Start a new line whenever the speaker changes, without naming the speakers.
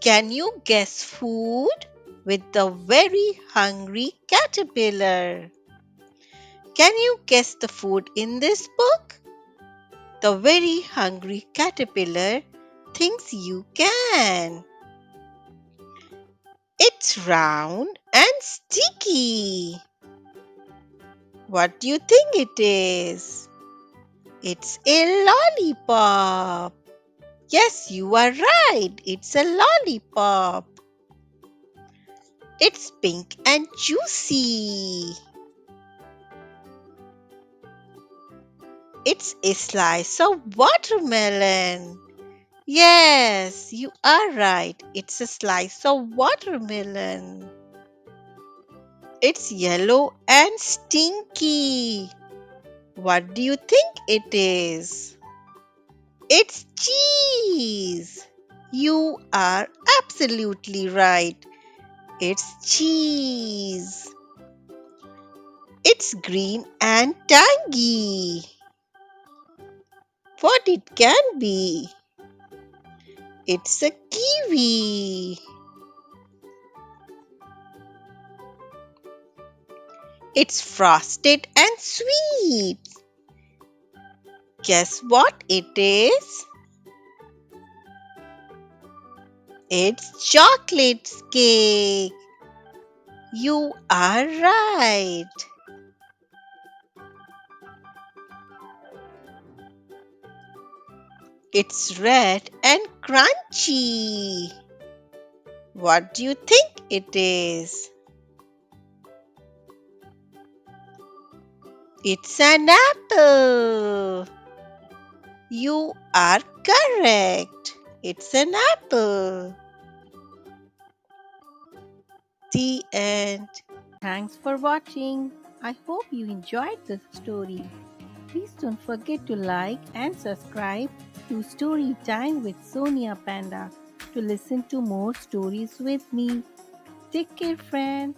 Can you guess food with the very hungry caterpillar? Can you guess the food in this book? The very hungry caterpillar thinks you can. It's round and sticky. What do you think it is? It's a lollipop. Yes, you are right. It's a lollipop. It's pink and juicy. It's a slice of watermelon. Yes, you are right. It's a slice of watermelon. It's yellow and stinky. What do you think it is? It's cheese. You are absolutely right. It's cheese. It's green and tangy. What it can be? It's a kiwi. It's frosted and sweet. Guess what it is? It's chocolate cake. You are right. It's red and crunchy. What do you think it is? It's an apple. You are correct. It's an apple. The end.
Thanks for watching. I hope you enjoyed the story. Please don't forget to like and subscribe to Storytime with Sonia Panda to listen to more stories with me. Take care, friends.